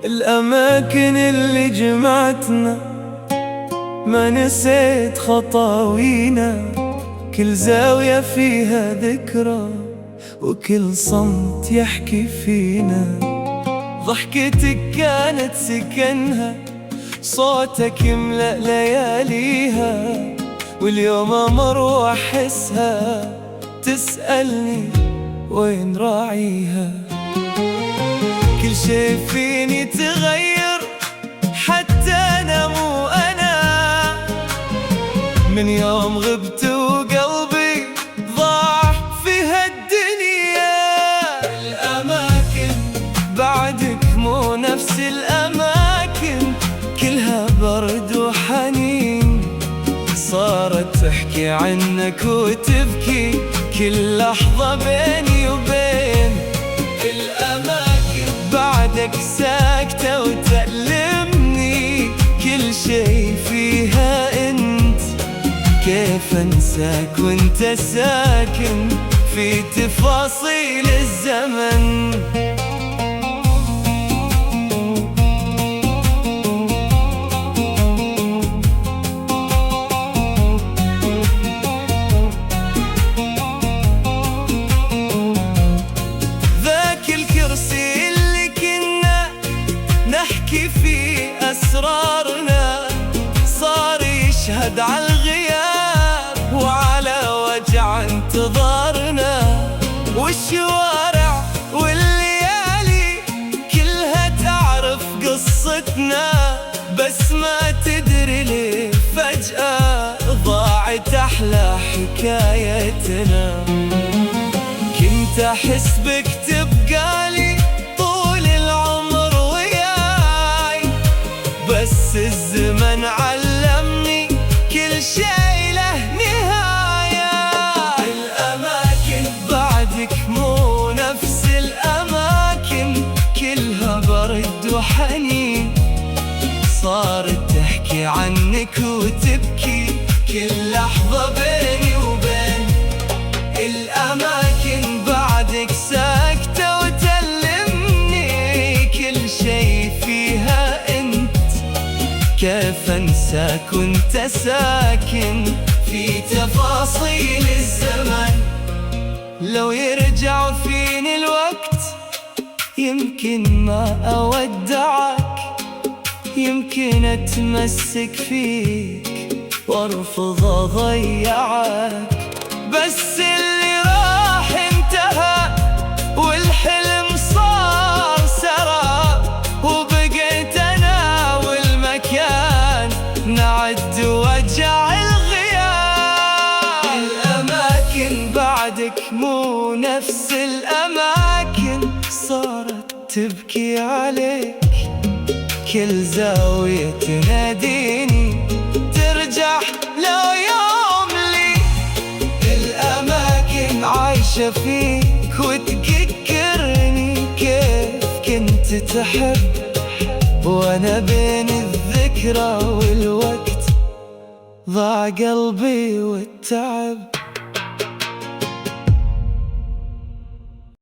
الأماكن اللي جمعتنا ما نسيت خطاوينا، كل زاوية فيها ذكرى وكل صمت يحكي فينا. ضحكتك كانت سكنها، صوتك يملأ لياليها، واليوم أمر وأحسها تسألني وين راعيها. كل شي فيني تغير حتى أنا مو أنا، من يوم غبت وقلبي ضاع في هالدنيا. الأماكن بعدك مو نفس الأماكن، كلها برد وحنين، صارت تحكي عنك وتبكي كل لحظة بيني وبين. الأماكن بعدك ساكتة وتألمني، كل شي فيها انت، كيف انساك وانت ساكن في تفاصيل الزمن. نحكي في أسرارنا صار يشهد على الغياب وعلى وجع انتظارنا، والشوارع والليالي كلها تعرف قصتنا، بس ما تدري ليه فجأة ضاعت أحلى حكايتنا. كنت أحس بك تبقالي بس الزمن علمني كل شي له نهاية. الأماكن بعدك مو نفس الأماكن، كلها برد وحنين، صارت تحكي عنك وتبكي كل لحظة بيني وبين. الأماكن بعدك ساكتة وتألمني، كل شي فيها كيف انساك وانت ساكن في تفاصيل الزمن. لو يرجع فيني الوقت يمكن ما اودعك، يمكن اتمسك فيك وارفض اضيعك، بس اللي راح انتهى والحلم صار سراب، وبقيت انا والمكان نعد وجع الغياب. الأماكن بعدك مو نفس الأماكن، صارت تبكي عليك كل زاوية تناديني ترجع لو يوم لي. الأماكن عايشة فيك وتذكرني كيف كنت تحب، وانا بين الذكرى والوقت ضاع قلبي والتعب.